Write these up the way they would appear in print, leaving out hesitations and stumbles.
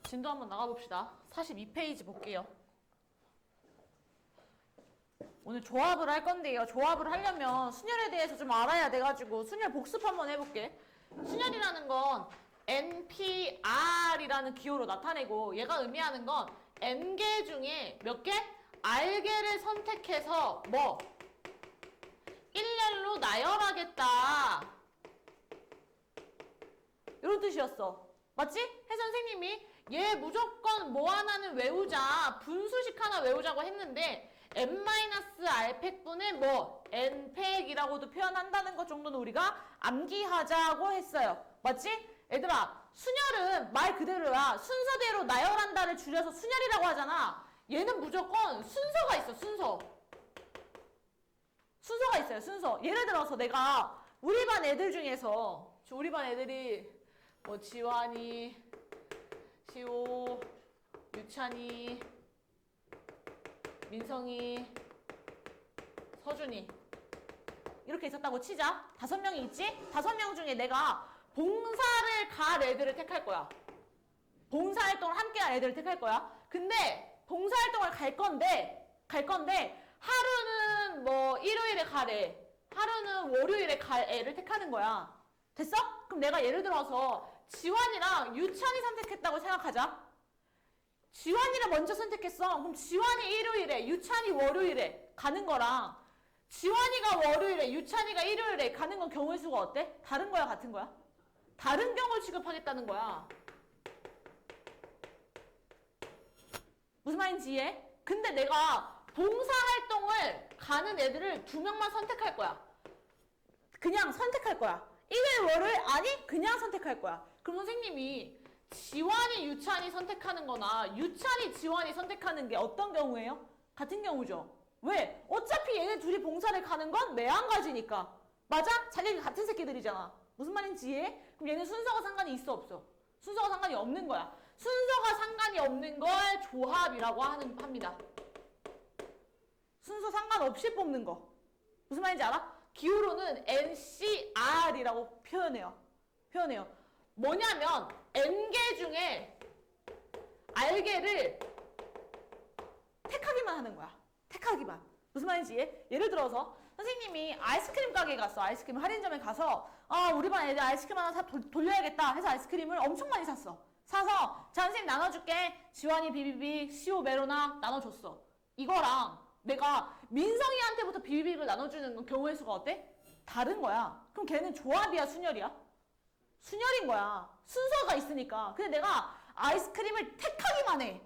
진도 한번 나가봅시다. 42페이지 볼게요. 오늘 조합을 할 건데요. 조합을 하려면 순열에 대해서 좀 알아야 돼가지고 순열 복습 한번 해볼게. 순열이라는 건 NPR이라는 기호로 나타내고 얘가 의미하는 건 N개 중에 몇 개? R개를 선택해서 뭐? 일렬로 나열하겠다. 이런 뜻이었어. 맞지? 해 선생님이 얘 무조건 뭐 하나는 외우자. 분수식 하나 외우자고 했는데 n-r팩분의 뭐? n팩이라고도 표현한다는 것 정도는 우리가 암기하자고 했어요. 맞지? 얘들아, 순열은 말 그대로야. 순서대로 나열한다를 줄여서 순열이라고 하잖아. 얘는 무조건 순서가 있어, 순서. 순서가 있어요, 순서. 예를 들어서 내가 우리 반 애들 중에서 우리 반 애들이 뭐 지환이, 시호, 유찬이, 민성이, 서준이 이렇게 있었다고 치자. 5명이 있지? 5명 중에 내가 봉사를 갈 애들을 택할 거야. 봉사활동을 함께 할 애들을 택할 거야. 근데 봉사활동을 갈 건데 하루는 뭐 일요일에 갈 애, 하루는 월요일에 갈 애를 택하는 거야. 됐어? 그럼 내가 예를 들어서 지환이랑 유찬이 선택했다고 생각하자. 지환이를 먼저 선택했어. 그럼 지환이 일요일에, 유찬이 월요일에 가는 거랑 지환이가 월요일에, 유찬이가 일요일에 가는 건 경우의 수가 어때? 다른 거야, 같은 거야? 다른 경우를 취급하겠다는 거야. 무슨 말인지 이해해? 근데 내가 봉사활동을 가는 애들을 2명만 선택할 거야. 그냥 선택할 거야. 일요일, 월요일? 아니, 그냥 선택할 거야. 그럼 선생님이 지환이, 유찬이 선택하는 거나 유찬이, 지환이 선택하는 게 어떤 경우예요? 같은 경우죠. 왜? 어차피 얘네 둘이 봉사를 가는 건 매한가지니까. 맞아? 자기가 같은 새끼들이잖아. 무슨 말인지 이해해? 그럼 얘는 순서가 상관이 있어, 없어? 순서가 상관이 없는 거야. 순서가 상관이 없는 걸 조합이라고 합니다. 순서 상관없이 뽑는 거. 무슨 말인지 알아? 기호로는 NCR이라고 표현해요. 뭐냐면 N개 중에 R개를 택하기만 하는 거야. 택하기만. 무슨 말인지 이해? 예를 들어서 선생님이 아이스크림 가게에 갔어. 아이스크림 할인점에 가서 우리 반 애들 아이스크림 하나 돌려야겠다 해서 아이스크림을 엄청 많이 샀어. 사서 자 선생님 나눠줄게. 지환이 비비빅, 시호 메로나 나눠줬어. 이거랑 내가 민성이한테부터 비비빅을 나눠주는 경우의 수가 어때? 다른 거야. 그럼 걔는 조합이야, 순열이야? 순열인 거야. 순서가 있으니까. 근데 내가 아이스크림을 택하기만 해.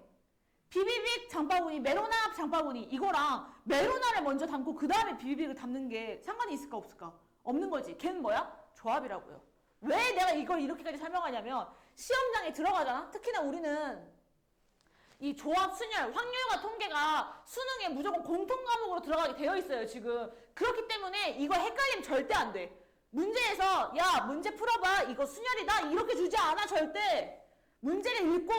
비비빅 장바구니, 메로나 장바구니 이거랑 메로나를 먼저 담고 그 다음에 비비빅을 담는 게 상관이 있을까 없을까? 없는 거지. 걔는 뭐야? 조합이라고요. 왜 내가 이걸 이렇게까지 설명하냐면 시험장에 들어가잖아. 특히나 우리는 이 조합, 순열, 확률과 통계가 수능에 무조건 공통 과목으로 들어가게 되어 있어요, 지금. 그렇기 때문에 이거 헷갈리면 절대 안 돼. 문제에서 야, 문제 풀어봐. 이거 순열이다. 이렇게 주지 않아, 절대. 문제를 읽고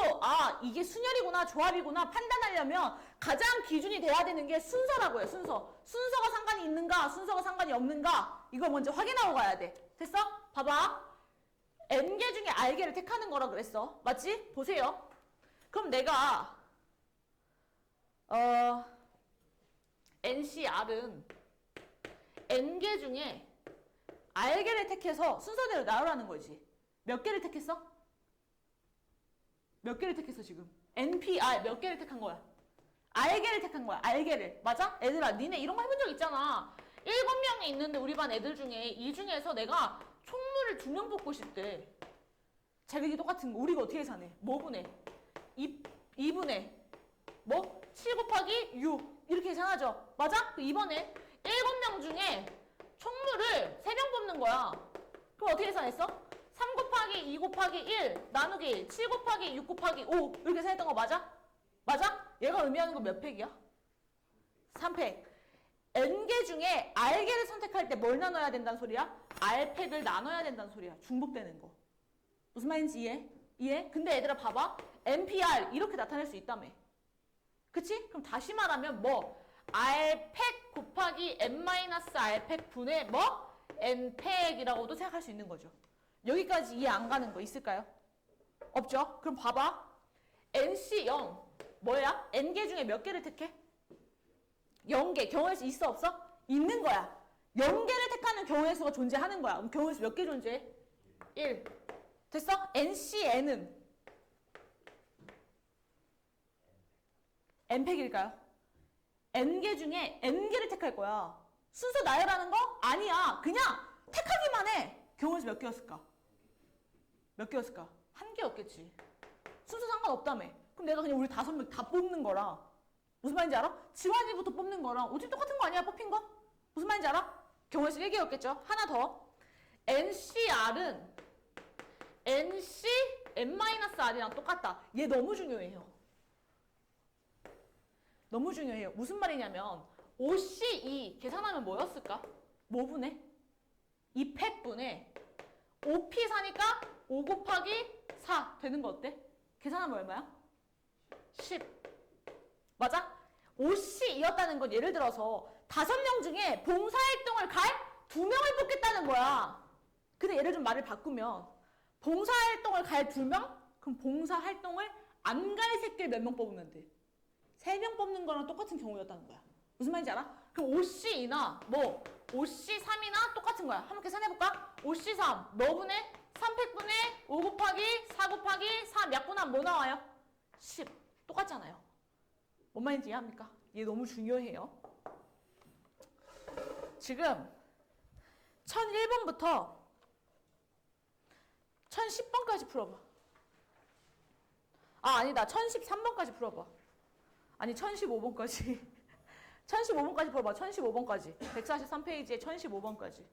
이게 순열이구나, 조합이구나 판단하려면 가장 기준이 돼야 되는 게 순서라고요, 순서. 순서가 상관이 있는가, 순서가 상관이 없는가 이거 먼저 확인하고 가야 돼. 됐어? 봐봐. N개 중에 R개를 택하는 거라 그랬어. 맞지? 보세요. 그럼 내가 NCR은 N개 중에 R개를 택해서 순서대로 나열하는 거지. 몇 개를 택했어? 몇 개를 택했어 지금? NPR 몇 개를 택한 거야? R개를 택한 거야. R개를. 맞아? 애들아 니네 이런 거 해본 적 있잖아. 7명이 있는데 우리 반 애들 중에 이 중에서 내가 총무를 2명 뽑고 싶대. 자격이 똑같은 거. 우리가 어떻게 계산해? 뭐 분해? 2분의 뭐? 7 곱하기 6 이렇게 계산하죠. 맞아? 이번에 7명 중에 총무를 3명 뽑는 거야. 그럼 어떻게 계산했어? 3 곱하기 2 곱하기 1 나누기 7 곱하기 6 곱하기 5 이렇게 계산했던 거 맞아? 맞아? 얘가 의미하는 거 몇 팩이야? 3팩. N개 중에 R개를 선택할 때 뭘 나눠야 된다는 소리야? R팩을 나눠야 된다는 소리야. 중복되는 거. 무슨 말인지 이해? 이해? 근데 얘들아 봐봐. NPR 이렇게 나타낼 수 있다며. 그치? 그럼 다시 말하면 뭐? R팩 곱하기 N-R팩 분의 뭐? N팩이라고도 생각할 수 있는 거죠. 여기까지 이해 안 가는 거 있을까요? 없죠? 그럼 봐봐. NC 0 뭐야? N개 중에 몇 개를 택해? 0개. 경우의 수 있어 없어? 있는 거야. 0개를 택하는 경우의 수가 존재하는 거야. 그럼 경우의 수 몇 개 존재해? 1. 됐어? NCN은 N팩일까요? N개 중에 N개를 택할 거야. 순서 나열하는 거? 아니야. 그냥 택하기만 해. 경우의 수 몇 개였을까? 몇 개였을까? 한 개였겠지. 순서 상관없다며. 그럼 내가 그냥 우리 5명 다 뽑는 거랑 무슨 말인지 알아? 지환이부터 뽑는 거랑 어차피 똑같은 거 아니야? 뽑힌 거? 무슨 말인지 알아? 경우의 수 1개였겠죠? 하나 더. NCR은 NC N-R이랑 똑같다. 얘 너무 중요해요. 너무 중요해요. 무슨 말이냐면 OC2 계산하면 뭐였을까? 뭐 분해? 2팩분해 5P 사니까 5 곱하기 4 되는 거 어때? 계산하면 얼마야? 10. 맞아? OC2였다는 건 예를 들어서 5명 중에 봉사활동을 갈 2명을 뽑겠다는 거야. 근데 예를 좀 말을 바꾸면 봉사활동을 갈 2명? 그럼 봉사활동을 안 갈 새끼를 몇 명 뽑으면 돼? 3명 뽑는 거랑 똑같은 경우였다는 거야. 무슨 말인지 알아? 그럼 OC2나 뭐 OC3이나 똑같은 거야. 한번 계산해볼까? OC3 너분의 3팩분의 5 곱하기 4 곱하기 3 약분하면 뭐 나와요? 10. 똑같잖아요. 뭔 말인지 이해합니까? 얘 너무 중요해요. 지금 1001번부터 1010번까지 풀어봐. 아, 아니다. 1013번까지 풀어봐. 아니, 1015번까지. 1015번까지 풀어봐. 1015번까지. 143페이지에 1015번까지.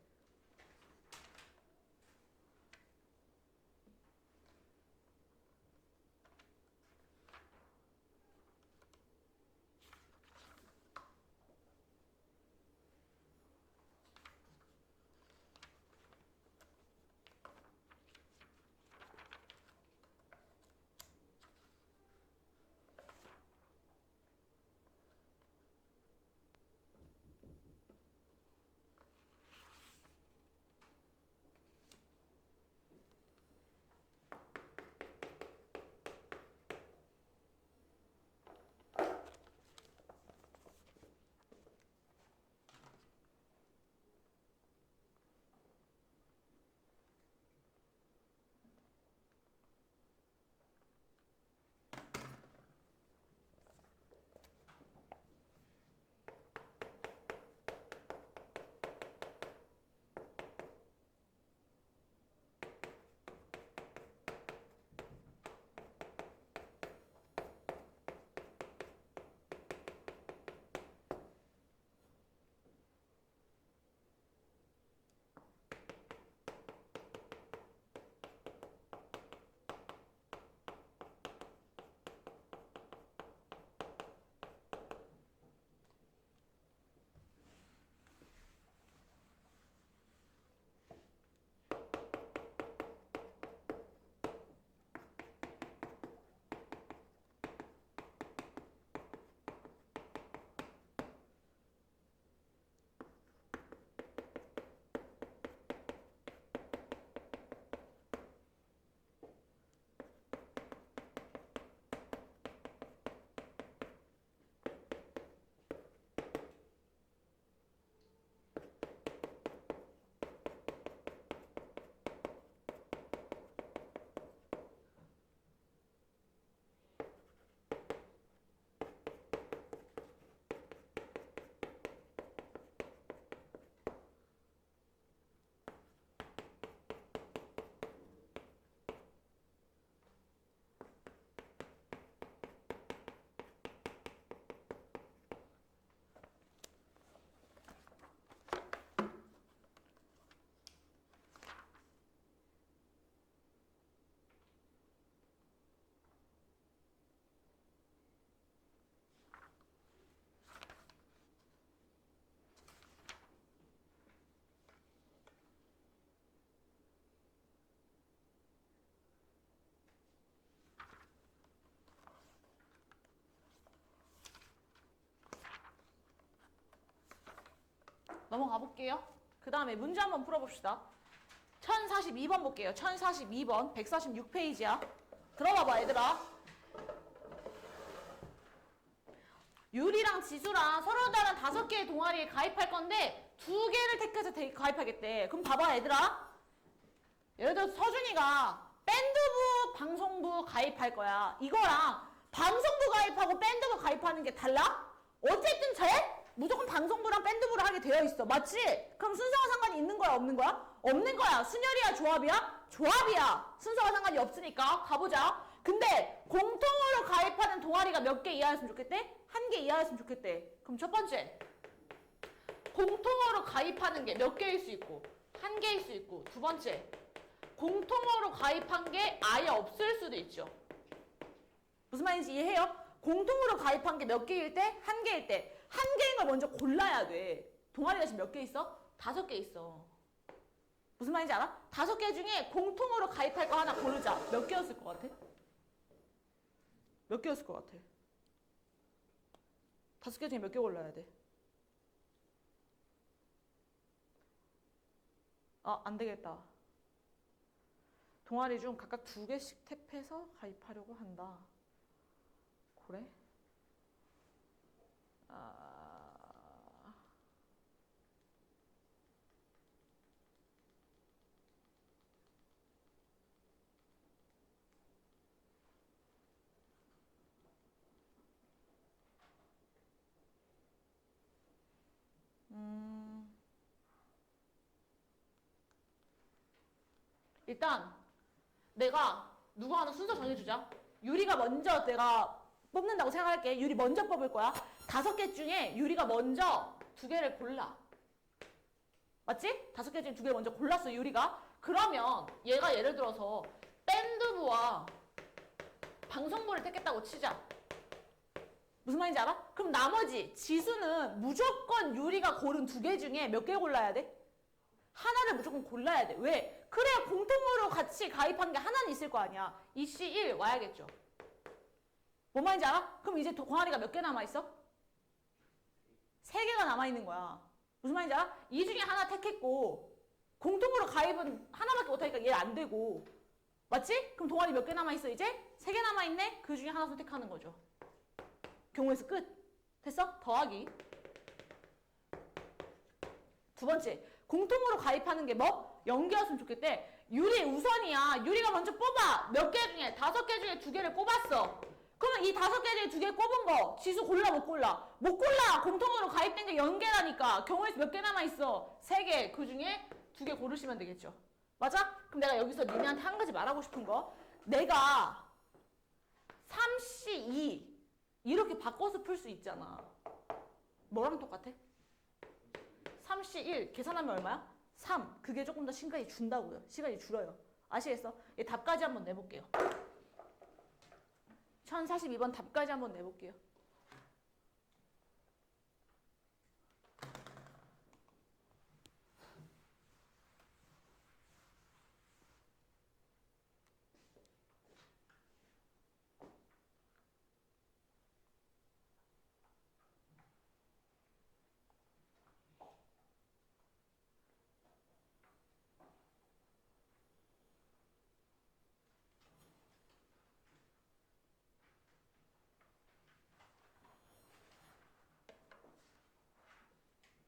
넘어가 볼게요. 그 다음에 문제 한번 풀어봅시다. 1042번 볼게요. 1042번 146페이지야. 들어봐봐 얘들아. 유리랑 지수랑 서로 다른 5개의 동아리에 가입할 건데 2개를 택해서 가입하겠대. 그럼 봐봐 얘들아. 예를 들어서 서준이가 밴드부, 방송부 가입할 거야. 이거랑 방송부 가입하고 밴드부 가입하는 게 달라? 어쨌든 무조건 방송부랑 밴드부를 하게 되어 있어. 맞지? 그럼 순서가 상관이 있는 거야, 없는 거야? 없는 거야. 순열이야, 조합이야? 조합이야. 순서가 상관이 없으니까 가보자. 근데 공통으로 가입하는 동아리가 몇 개 이하였으면 좋겠대? 1개 이하였으면 좋겠대. 그럼 첫 번째, 공통으로 가입하는 게 몇 개일 수 있고 1개일 수 있고, 두 번째, 공통으로 가입한 게 아예 없을 수도 있죠. 무슨 말인지 이해해요? 공통으로 가입한 게 몇 개일 때? 1개일 때. 1개인 걸 먼저 골라야 돼. 동아리가 지금 몇 개 있어? 5개 있어. 무슨 말인지 알아? 5개 중에 공통으로 가입할 거 하나 고르자. 몇 개였을 것 같아? 몇 개였을 것 같아? 5개 중에 몇 개 골라야 돼? 안 되겠다. 동아리 중 각각 2개씩 탭해서 가입하려고 한다. 그래? 일단 내가 누구 하나 순서 정해주자. 유리가 먼저 내가 뽑는다고 생각할게. 유리 먼저 뽑을 거야. 5개 중에 유리가 먼저 2개를 골라. 맞지? 5개 중에 2개를 먼저 골랐어, 유리가. 그러면 얘가 예를 들어서 밴드부와 방송부를 택했다고 치자. 무슨 말인지 알아? 그럼 나머지 지수는 무조건 유리가 고른 2개 중에 몇 개 골라야 돼? 하나를 무조건 골라야 돼. 왜? 그래야 공통으로 같이 가입한 게 하나는 있을 거 아니야. EC1 와야겠죠. 뭔 말인지 알아? 그럼 이제 동아리가 몇 개 남아있어? 3개가 남아있는 거야. 무슨 말인지 알아? 이 중에 하나 택했고 공통으로 가입은 하나밖에 못하니까 얘 안 되고, 맞지? 그럼 동아리 몇 개 남아있어 이제? 3개 남아있네? 그 중에 하나 선택하는 거죠. 경우에서 끝. 됐어? 더하기. 두 번째, 공통으로 가입하는 게 뭐? 연계였으면 좋겠대. 유리 우선이야. 유리가 먼저 뽑아. 몇 개 중에? 5개 중에 2개를 뽑았어. 그러면 이 5개 중에 2개 꼽은 거 지수 골라 못 골라? 못 골라. 공통으로 가입된 게 연계라니까. 경우에서 몇 개 남아있어? 3개. 그 중에 2개 고르시면 되겠죠. 맞아? 그럼 내가 여기서 니네한테 한 가지 말하고 싶은 거, 내가 3C2 이렇게 바꿔서 풀 수 있잖아. 뭐랑 똑같아? 3C1 계산하면 얼마야? 3. 그게 조금 더 시간이 준다고요. 시간이 줄어요. 아시겠어? 이 답까지 한번 내볼게요. 1042번 답까지 한번 내볼게요.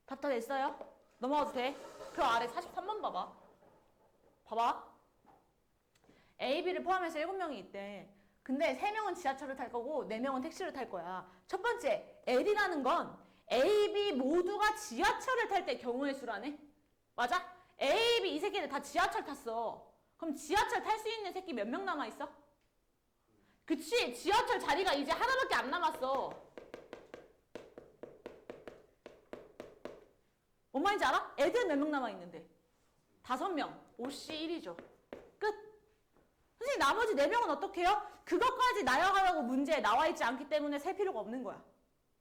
답 다 됐어요? 넘어가도 돼? 그 아래 43번 봐봐. 봐봐. A, B를 포함해서 7명이 있대. 근데 3명은 지하철을 탈 거고 4명은 택시를 탈 거야. 첫 번째, L이라는 건 A, B 모두가 지하철을 탈 때 경우의 수라네? 맞아? A, B 이 새끼들 다 지하철 탔어. 그럼 지하철 탈 수 있는 새끼 몇 명 남아있어? 그치? 지하철 자리가 이제 하나밖에 안 남았어. 뭔 말인지 알아? 애들 몇 명 남아있는데? 5명. 5C1이죠. 끝. 선생님 나머지 4명은 어떻게 해요? 그것까지 나열하라고 문제에 나와있지 않기 때문에 셀 필요가 없는 거야.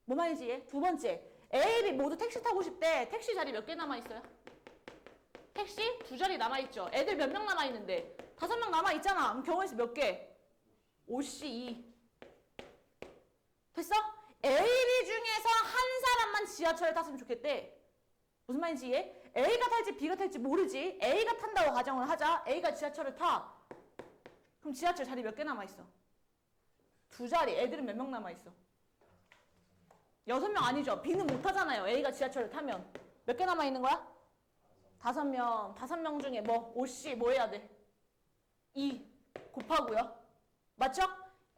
뭔 말인지 이해? 두 번째, A, B 모두 택시 타고 싶대. 택시 자리 몇 개 남아있어요? 택시 2자리 남아있죠. 애들 몇 명 남아있는데? 5명 남아있잖아. 그럼 경우에서 몇 개? 5C2. 됐어? A, B 중에서 한 사람만 지하철을 탔으면 좋겠대. 무슨 말인지 이해? A가 탈지 B가 탈지 모르지. A가 탄다고 가정을 하자. A가 지하철을 타. 그럼 지하철 자리 몇 개 남아있어? 2자리. 애들은 몇 명 남아있어? 6명 아니죠. B는 못 타잖아요. A가 지하철을 타면. 몇 개 남아 있는 거야? 5명. 5명 중에 뭐 OC 뭐 해야 돼? 2 곱하고요. 맞죠?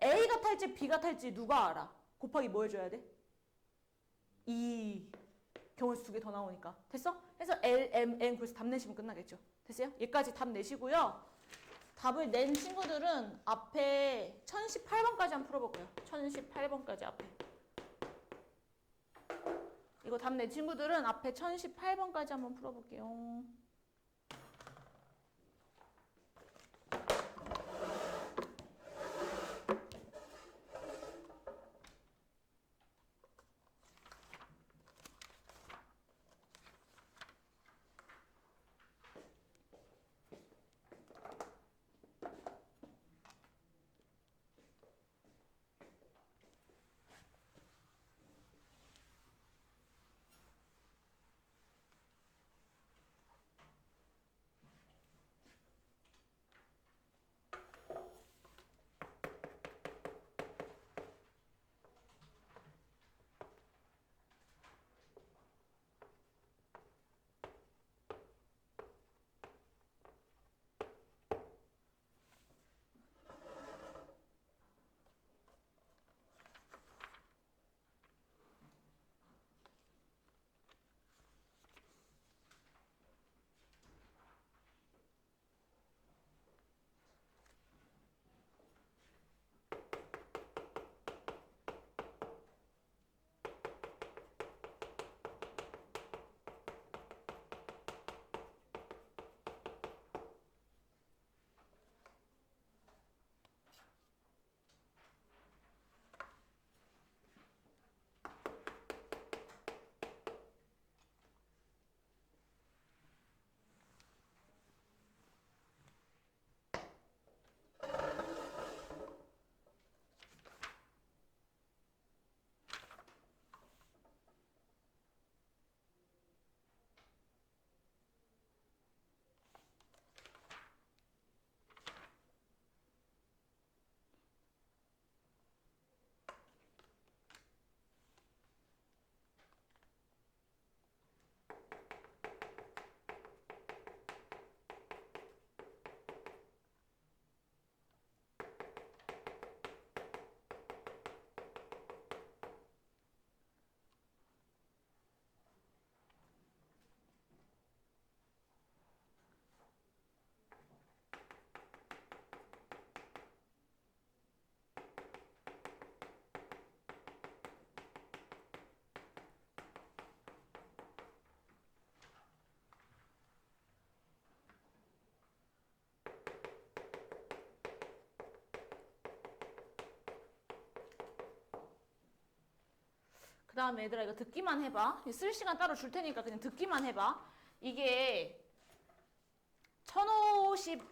A가 탈지 B가 탈지 누가 알아? 곱하기 뭐 해줘야 돼? 2. 경우수 2개 더 나오니까. 됐어? 그래서 L, M, N 그래서 답 내시면 끝나겠죠. 됐어요? 얘까지 답 내시고요. 답을 낸 친구들은 앞에 1018번까지 한번 풀어볼게요. 1018번까지 앞에. 이거 답 낸 친구들은 앞에 1018번까지 한번 풀어볼게요. 그 다음에 얘들아 이거 듣기만 해봐. 쓸 시간 따로 줄 테니까 그냥 듣기만 해봐. 이게 1051번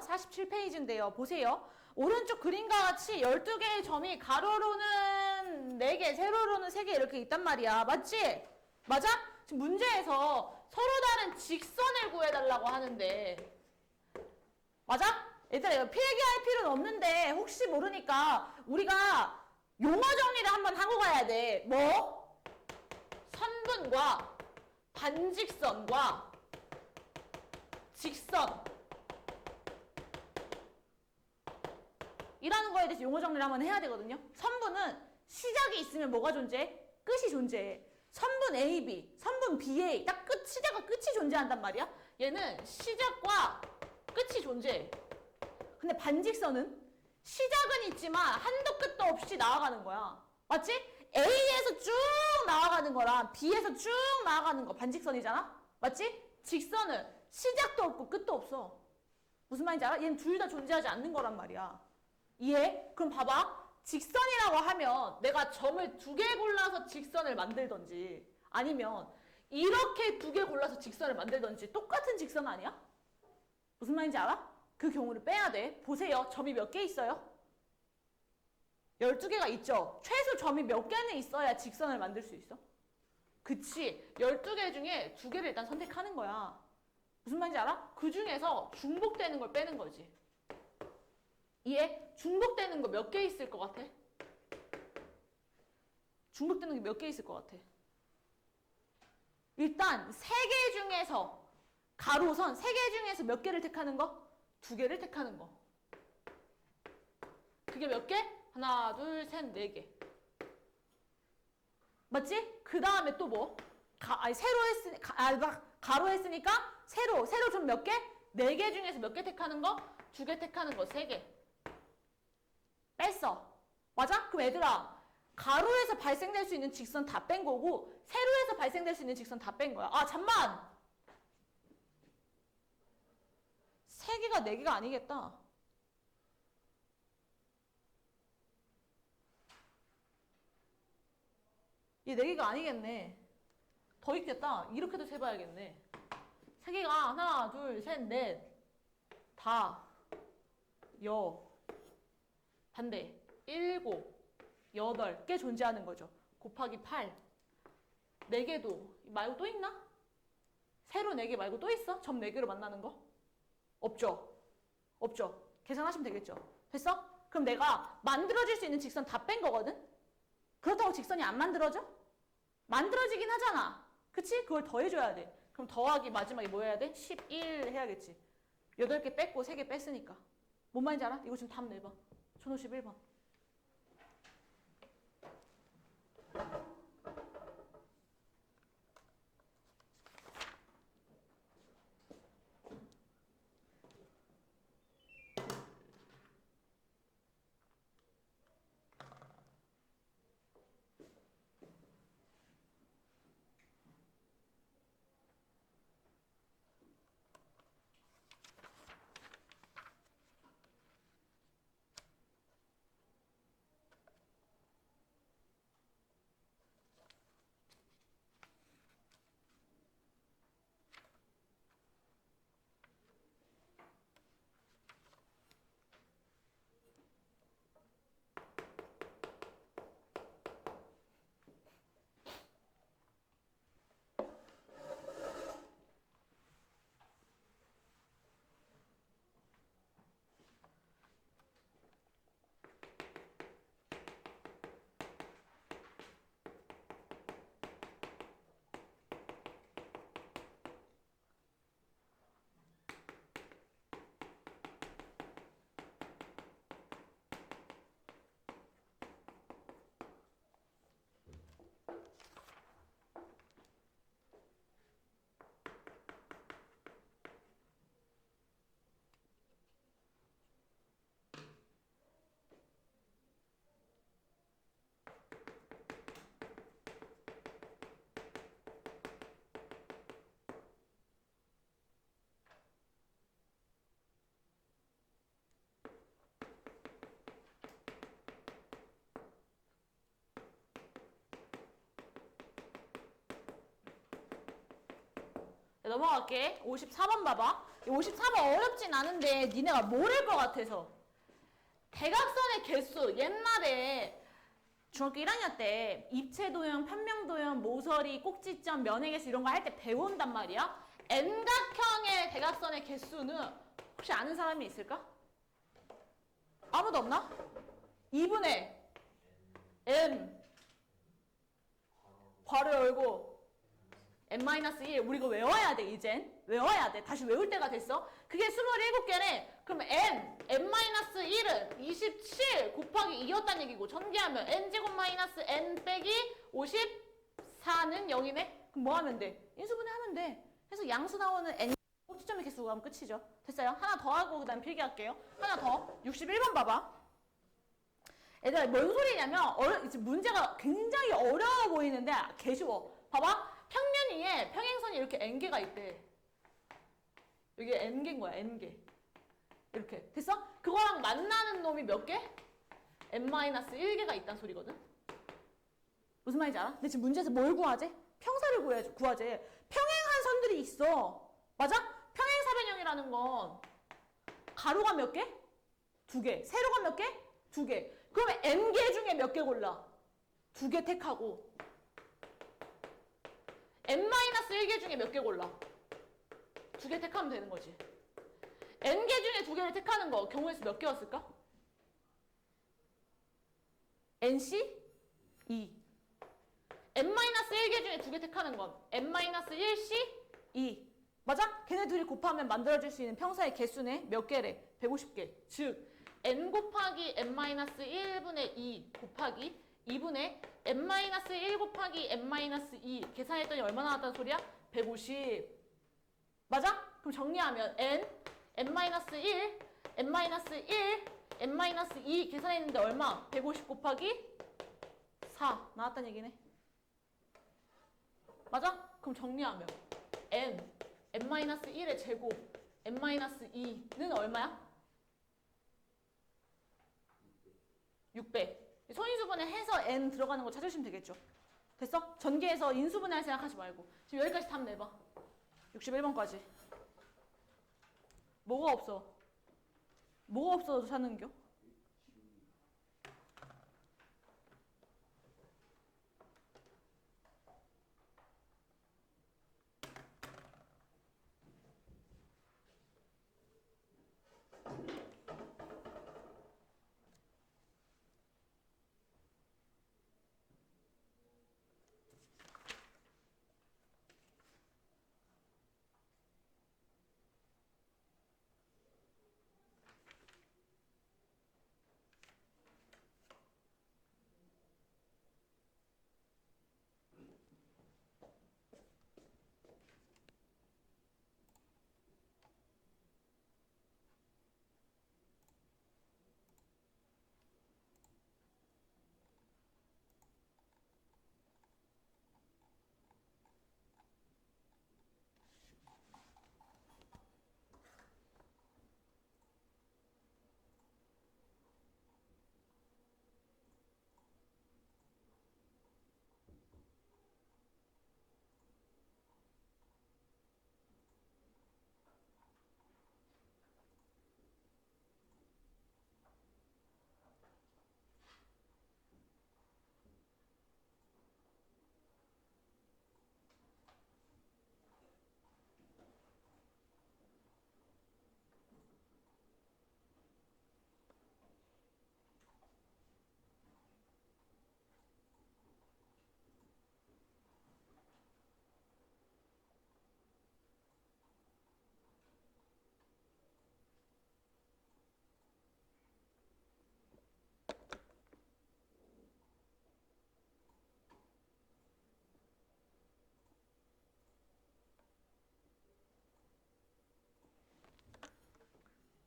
47페이지인데요. 보세요. 오른쪽 그림과 같이 12개의 점이 가로로는 4개, 세로로는 3개 이렇게 있단 말이야. 맞지? 맞아? 지금 문제에서 서로 다른 직선을 구해달라고 하는데 맞아? 얘들아 이거 필기할 필요는 없는데 혹시 모르니까 우리가 용어 정리를 한번 하고 가야 돼. 뭐? 선분과 반직선과 직선 이라는 거에 대해서 용어 정리를 한번 해야 되거든요. 선분은 시작이 있으면 뭐가 존재해? 끝이 존재해. 선분 AB, 선분 BA 딱 시작과 끝이 존재한단 말이야. 얘는 시작과 끝이 존재해. 근데 반직선은 시작은 있지만 한도 끝도 없이 나아가는 거야. 맞지? A에서 쭉 나아가는 거랑 B에서 쭉 나아가는 거 반직선이잖아? 맞지? 직선은 시작도 없고 끝도 없어. 무슨 말인지 알아? 얘는 둘 다 존재하지 않는 거란 말이야. 이해? 그럼 봐봐. 직선이라고 하면 내가 점을 2개 골라서 직선을 만들던지 아니면 이렇게 2개 골라서 직선을 만들던지 똑같은 직선 아니야? 무슨 말인지 알아? 그 경우를 빼야 돼. 보세요. 점이 몇 개 있어요? 12개가 있죠. 최소 점이 몇 개는 있어야 직선을 만들 수 있어? 그치. 12개 중에 2개를 일단 선택하는 거야. 무슨 말인지 알아? 그 중에서 중복되는 걸 빼는 거지. 이해? 중복되는 거 몇 개 있을 것 같아? 중복되는 게 몇 개 있을 것 같아? 일단 3개 중에서 가로선 3개 중에서 몇 개를 택하는 거? 2개를 택하는 거. 그게 몇 개? 하나, 둘, 셋, 4개. 맞지? 그 다음에 또 뭐? 세로 했으니, 가로 했으니까 세로 좀 몇 개? 4개 중에서 몇 개 택하는 거? 2개 택하는 거 3개. 뺐어. 맞아? 그럼 얘들아, 가로에서 발생될 수 있는 직선 다 뺀 거고 세로에서 발생될 수 있는 직선 다 뺀 거야. 아, 잠만! 3개가 4개가 아니겠다. 얘 4개가 아니겠네. 더 있겠다. 이렇게도 세봐야겠네. 3개가 하나, 둘, 셋, 넷, 다, 반대, 7, 8개 존재하는 거죠. 곱하기 8. 4개도 말고 또 있나? 세로 4개 말고 또 있어? 점 4개로 만나는 거? 없죠? 없죠? 계산하시면 되겠죠? 됐어? 그럼 내가 만들어질 수 있는 직선 다 뺀 거거든? 그렇다고 직선이 안 만들어져? 만들어지긴 하잖아. 그치? 그걸 더해줘야 돼. 그럼 더하기 마지막에 뭐 해야 돼? 11 해야겠지. 8개 뺐고 3개 뺐으니까. 뭔 말인지 알아? 이거 지금 답 내봐. 1051번. 넘어갈게. 54번 봐봐. 54번 어렵진 않은데 니네가 모를 것 같아서. 대각선의 개수. 옛날에 중학교 1학년 때 입체도형, 편명도형, 모서리, 꼭지점, 면의 개수 이런 거 할 때 배운단 말이야. N각형의 대각선의 개수는 혹시 아는 사람이 있을까? 아무도 없나? 2분의 N 괄호 열고 N-1 우리 이거 외워야 돼. 이젠 외워야 돼. 다시 외울 때가 됐어. 그게 27개네. 그럼 N-1은 27 곱하기 2였다는 얘기고 전개하면 N제곱 마이너스 N 빼기 54는 0이네. 그럼 뭐 하면 돼? 인수분해 하면 돼. 그래서 양수 나오는 N 꼭지점의 개수가 하면 끝이죠. 됐어요? 하나 더 하고 그 다음 필기할게요. 하나 더. 61번 봐봐. 얘들아 뭔 소리냐면 이제 문제가 굉장히 어려워 보이는데 개 쉬워. 봐봐. 평면 위에 평행선이 이렇게 N개가 있대. 여기 N개인 거야. N개. 이렇게. 됐어? 그거랑 만나는 놈이 몇 개? N-1개가 있단 소리거든. 무슨 말인지 알아? 근데 지금 문제에서 뭘 구하지? 평사를 구하지. 평행한 선들이 있어. 맞아? 평행사변형이라는 건 가로가 몇 개? 2개. 세로가 몇 개? 2개. 그러면 N개 중에 몇 개 골라? 2개 택하고 N-1개 중에 몇 개 골라? 2개 택하면 되는 거지. N개 중에 2개를 택하는 거 경우의 수 몇 개였을까? NC 2. n-1개 중에 2개 택하는 건 n-1C 2. 맞아? 걔네 둘이 곱하면 만들어질 수 있는 평사의 개수네. 몇 개래? 150개. 즉 n 곱하기 n-1분의 2 곱하기 2분의 n-1 곱하기 n-2 계산했더니 얼마 나왔다는 소리야? 150. 맞아? 그럼 정리하면 n-1, n-1, n-2 계산했는데 얼마? 150 곱하기 4 나왔다는 얘기네. 맞아? 그럼 정리하면 n-1의 제곱 n-2는 얼마야? 600. 소인수분해 해서 n 들어가는 거 찾으시면 되겠죠. 됐어? 전개해서 인수분해할 생각하지 말고. 지금 여기까지 답 내봐. 61번까지. 뭐가 없어? 뭐가 없어도 찾는겨?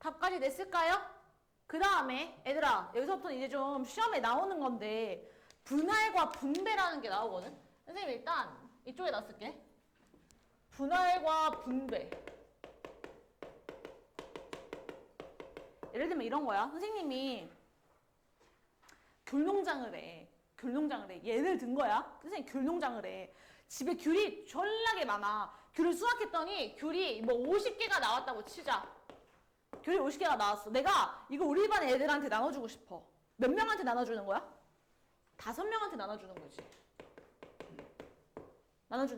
답까지 냈을까요? 그 다음에 얘들아 여기서부터는 이제 좀 시험에 나오는 건데 분할과 분배라는 게 나오거든. 선생님 일단 이쪽에다 쓸게. 분할과 분배. 예를 들면 이런 거야. 선생님이 귤농장을 해. 예를 든 거야. 선생님 귤농장을 해. 집에 귤이 졸라게 많아. 귤을 수확했더니 귤이 뭐 50개가 나왔다고 치자. 귤이 50개가 나왔어. 내가 이거 우리 반 애들한테 나눠주고 싶어. 몇 명한테 나눠주는 거야? 5명한테 나눠주는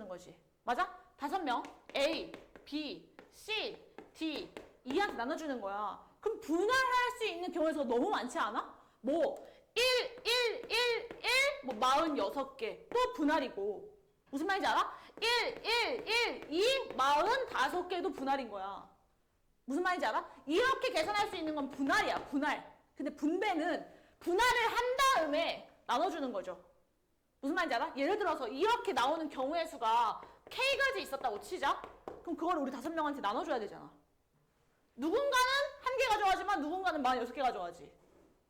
거지. 맞아? 5명. A, B, C, D, E한테 나눠주는 거야. 그럼 분할할 수 있는 경우에서 너무 많지 않아? 뭐 1, 뭐 46개 또 분할이고. 무슨 말인지 알아? 2, 45개도 분할인 거야. 무슨 말인지 알아? 이렇게 계산할 수 있는 건 분할이야, 분할. 근데 분배는 분할을 한 다음에 나눠주는 거죠. 무슨 말인지 알아? 예를 들어서 이렇게 나오는 경우의 수가 K가지 있었다고 치자? 그럼 그걸 우리 5명한테 나눠줘야 되잖아. 누군가는 1개 가져가지만 누군가는 46개 가져가지.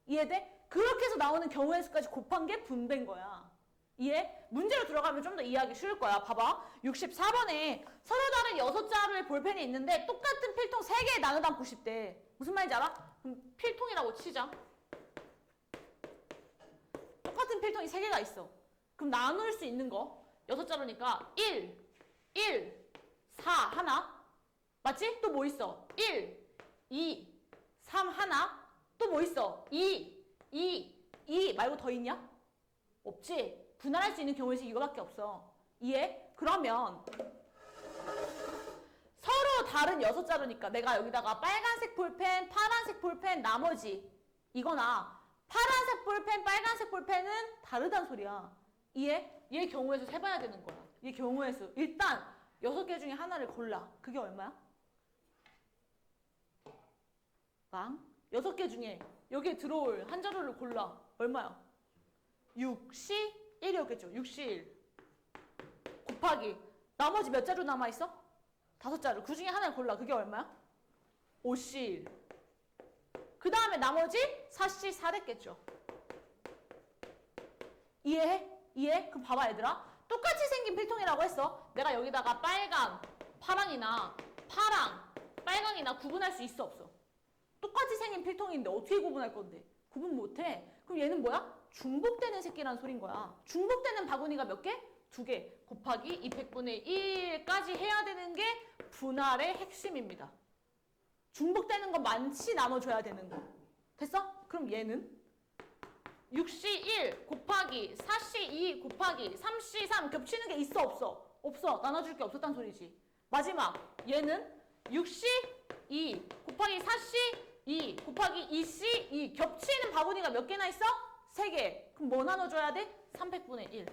이해돼? 그렇게 해서 나오는 경우의 수까지 곱한 게 분배인 거야. 이해? 문제로 들어가면 좀 더 이해하기 쉬울 거야. 봐봐. 64번에 서로 다른 6자루의 볼펜이 있는데 똑같은 필통 3개에 나눠 담고 싶대. 무슨 말인지 알아? 그럼 필통이라고 치자. 똑같은 필통이 3개가 있어. 그럼 나눌 수 있는 거 6자루니까 1, 4 하나. 맞지? 또 뭐 있어? 1, 2, 3 하나. 또 뭐 있어? 2 말고 더 있냐? 없지? 분할할 수 있는 경우에서 이거밖에 없어. 이해? 그러면 서로 다른 6자루니까 내가 여기다가 빨간색 볼펜, 파란색 볼펜, 나머지 이거나 파란색 볼펜, 빨간색 볼펜은 다르단 소리야. 얘 경우의 수 세봐야 되는 거야. 얘 경우의 수. 일단 6개 중에 하나를 골라. 그게 얼마야? 빵. 6개 중에 여기에 들어올 한 자료를 골라. 얼마야? 6C1이었겠죠. 6C1 곱하기 나머지 몇 자료 남아있어? 5자료. 그 중에 하나를 골라. 그게 얼마야? 5C1. 그 다음에 나머지 4C4 됐겠죠. 이해해? 이해? 그럼 봐봐 얘들아. 똑같이 생긴 필통이라고 했어. 내가 여기다가 빨강, 파랑이나 파랑, 빨강이나 구분할 수 있어 없어? 똑같이 생긴 필통인데 어떻게 구분할 건데? 구분 못해. 그럼 얘는 뭐야? 중복되는 새끼라는 소린 거야. 중복되는 바구니가 몇 개? 2개. 곱하기 200분의 1까지 해야 되는 게 분할의 핵심입니다. 중복되는 거 많지 나눠줘야 되는 거. 됐어? 그럼 얘는 6C1 곱하기 4C2 곱하기 3C3 겹치는 게 있어 없어? 없어. 나눠줄 게 없었단 소리지. 마지막 얘는 6C2 곱하기 4C2 곱하기 2C2 겹치는 바구니가 몇 개나 있어? 3개. 그럼 뭐 나눠줘야 돼? 300분의 1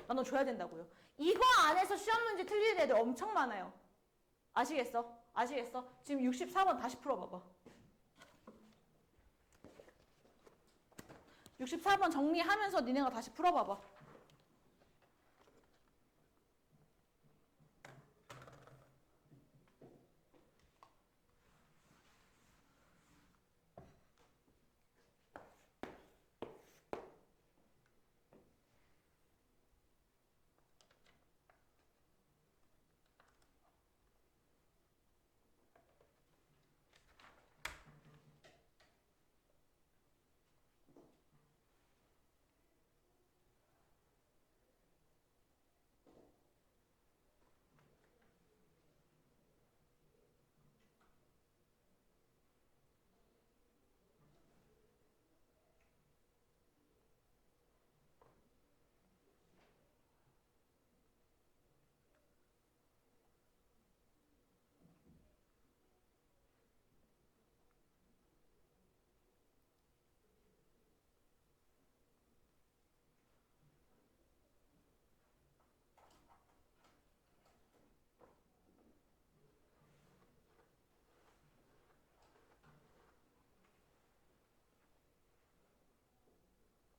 나눠줘야 된다고요. 이거 안에서 시험 문제 틀리는 애들 엄청 많아요. 아시겠어? 아시겠어? 지금 64번 다시 풀어봐봐. 64번 정리하면서 니네가 다시 풀어봐봐.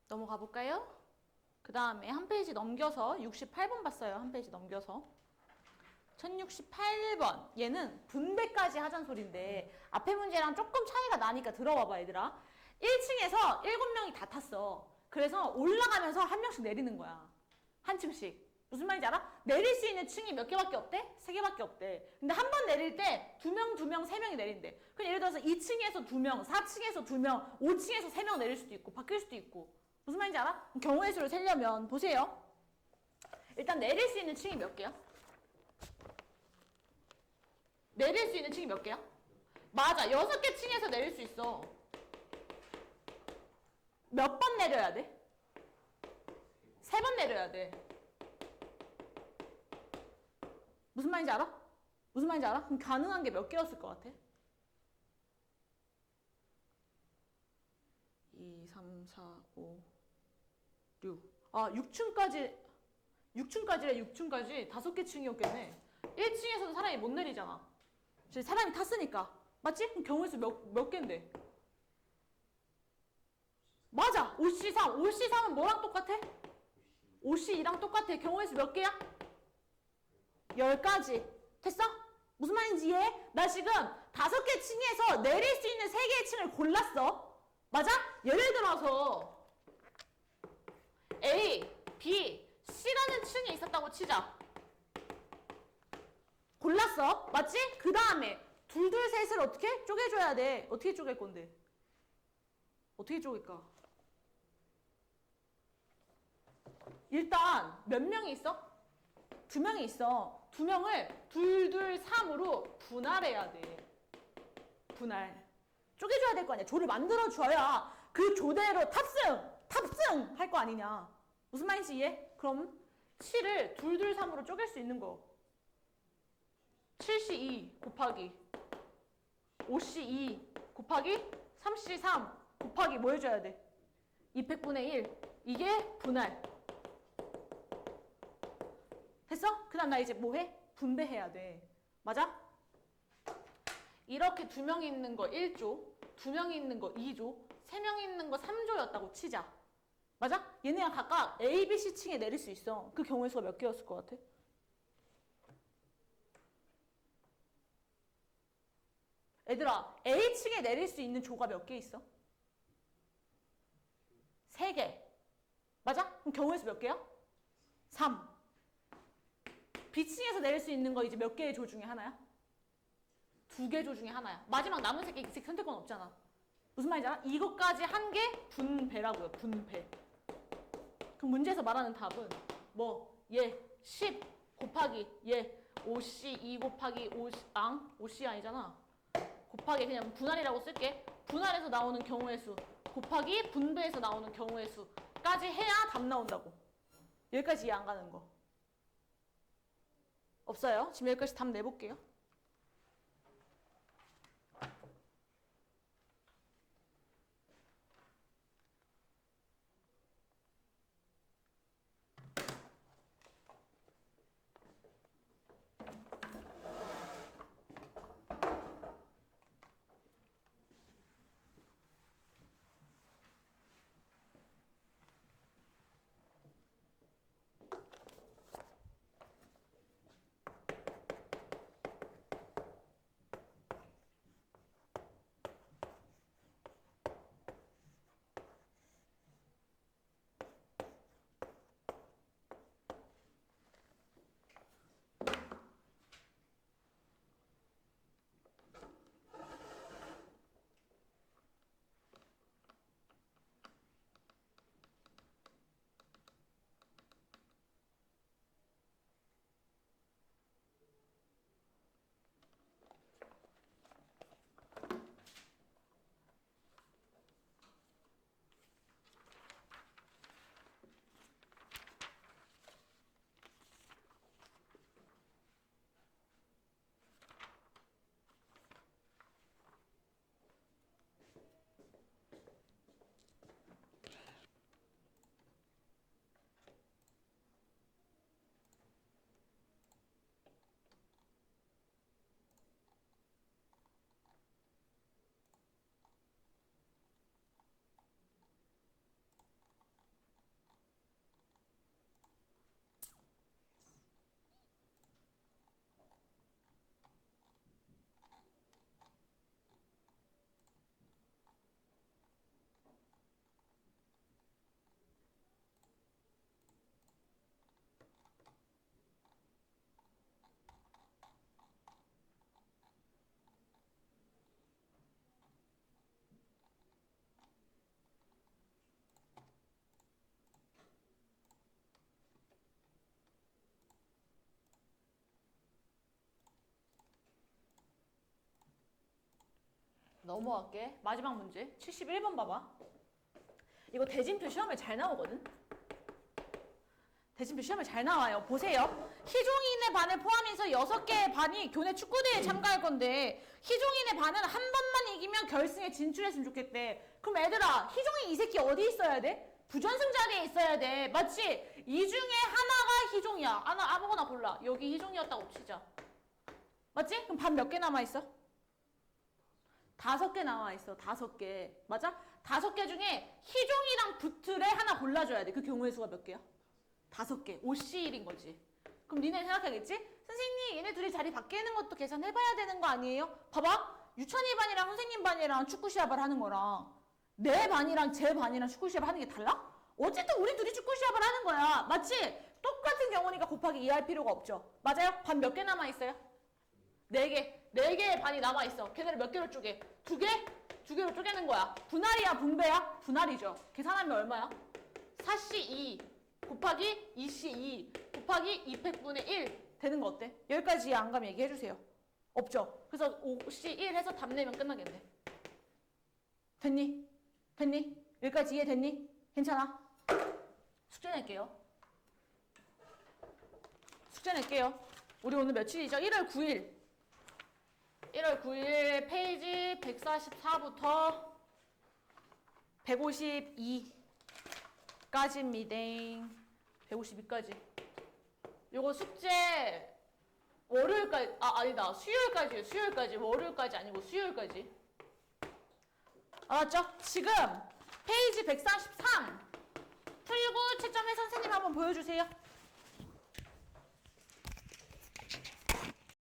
넘어가 볼까요? 그 다음에 한 페이지 넘겨서 68번 봤어요. 한 페이지 넘겨서. 1068번. 얘는 분배까지 하자는 소린데 앞에 문제랑 조금 차이가 나니까 들어봐봐 얘들아. 1층에서 7명이 다 탔어. 그래서 올라가면서 한 명씩 내리는 거야. 한 층씩. 무슨 말인지 알아? 내릴 수 있는 층이 몇 개밖에 없대? 3개밖에 없대. 근데 한 번 내릴 때 2명, 2명, 3명이 내린대. 그럼 예를 들어서 2층에서 2명, 4층에서 2명, 5층에서 3명 내릴 수도 있고 바뀔 수도 있고. 무슨 말인지 알아? 경우의 수를 세려면 보세요. 일단 내릴 수 있는 층이 몇 개야? 내릴 수 있는 층이 몇 개야? 맞아. 6개 층에서 내릴 수 있어. 몇 번 내려야 돼? 3번 내려야 돼. 무슨 말인지 알아? 무슨 말인지 알아? 그럼 가능한 게 몇 개였을 것 같아? 2, 3, 4, 5, 6. 아, 6층까지래, 6층까지. 5개 층이었겠네. 1층에서는 사람이 못 내리잖아. 사람이 탔으니까. 맞지? 그럼 경우의 수 몇 개인데? 맞아! 5C3. 5C3은 뭐랑 똑같아? 5C2랑 똑같아. 경우의 수 몇 개야? 10가지. 됐어? 무슨 말인지 이해해? 나 지금 5개 층에서 내릴 수 있는 3개의 층을 골랐어. 맞아? 예를 들어서 A, B, C라는 층이 있었다고 치자. 골랐어. 맞지? 그 다음에 둘, 셋을 어떻게? 쪼개줘야 돼. 어떻게 쪼갤 건데? 어떻게 쪼갤까? 일단 몇 명이 있어? 2명이 있어. 2명을 2, 3으로 분할해야 돼. 분할. 쪼개줘야 될 거 아니야. 조를 만들어줘야 그 조대로 탑승 할 거 아니냐. 무슨 말인지 이해? 그럼 7을 2, 3으로 쪼갤 수 있는 거. 7C2 곱하기 5C2 곱하기 3C3 곱하기 뭐 해줘야 돼? 200분의 1. 이게 분할. 됐어? 그 다음 나 이제 뭐 해? 분배해야 돼. 맞아? 이렇게 2명이 있는 거 1조, 2명이 있는 거 2조, 3명이 있는 거 3조였다고 치자. 맞아? 얘네가 각각 A, B, C 층에 내릴 수 있어. 그 경우의 수가 몇 개였을 것 같아? 얘들아, A층에 내릴 수 있는 조가 몇 개 있어? 3개. 맞아? 그럼 경우의 수 몇 개야? 3. B층에서 내릴 수 있는 거 이제 몇 개의 조 중에 하나야? 2개 조 중에 하나야. 마지막 남은 새끼 선택권 없잖아. 무슨 말인지 알아? 이것까지 한 개 분배라고요. 분배. 그럼 문제에서 말하는 답은 뭐? 얘 10 곱하기 얘 5C 2 곱하기 5C 아니잖아. 곱하기 그냥 분할이라고 쓸게. 분할에서 나오는 경우의 수 곱하기 분배에서 나오는 경우의 수까지 해야 답 나온다고. 여기까지 이해 안 가는 거 없어요? 지금 여기까지 답 내볼게요. 넘어갈게. 마지막 문제 71번 봐봐. 이거 대진표 시험에 잘 나오거든. 대진표 시험에 잘 나와요. 보세요. 희종인의 반을 포함해서 6개의 반이 교내 축구대회에 참가할 건데 희종인의 반은 한 번만 이기면 결승에 진출했으면 좋겠대. 그럼 얘들아, 희종인 이 새끼 어디 있어야 돼? 부전승 자리에 있어야 돼. 맞지? 이 중에 하나가 희종이야. 아무거나 골라. 여기 희종이었다고 치자. 맞지? 그럼 반 몇 개 남아있어? 5개 나와 있어. 5개. 맞아? 5개 중에 희종이랑 붙을에 하나 골라줘야 돼. 그 경우의 수가 몇 개야? 5개. 5C1인 거지. 그럼 니네 생각하겠지? 선생님, 얘네 둘이 자리 바뀌는 것도 계산해봐야 되는 거 아니에요? 봐봐. 유찬이 반이랑 선생님 반이랑 축구 시합을 하는 거랑 내 반이랑 제 반이랑 축구 시합을 하는 게 달라? 어쨌든 우리 둘이 축구 시합을 하는 거야. 맞지? 똑같은 경우니까 곱하기 2 할 필요가 없죠. 맞아요? 반 몇 개 남아있어요? 4개. 4개의 반이 남아있어. 걔네를 몇 개로 쪼개? 2개? 2개로 쪼개는 거야. 분할이야, 분배야? 분할이죠. 계산하면 얼마야? 4C2 곱하기 2C2 곱하기 200분의 1 되는 거 어때? 여기까지 이해 안 가면 얘기해주세요. 없죠? 그래서 5C1 해서 답 내면 끝나겠네. 됐니? 됐니? 여기까지 이해됐니? 괜찮아? 숙제 낼게요. 숙제 낼게요. 우리 오늘 며칠이죠? 1월 9일. 1월 9일 페이지 144부터 152까지입니다. 152까지. 요거 숙제 월요일까지, 아니다. 수요일까지예요. 수요일까지. 월요일까지 아니고 수요일까지. 알았죠? 지금 페이지 143 풀고 채점해 선생님 한번 보여주세요.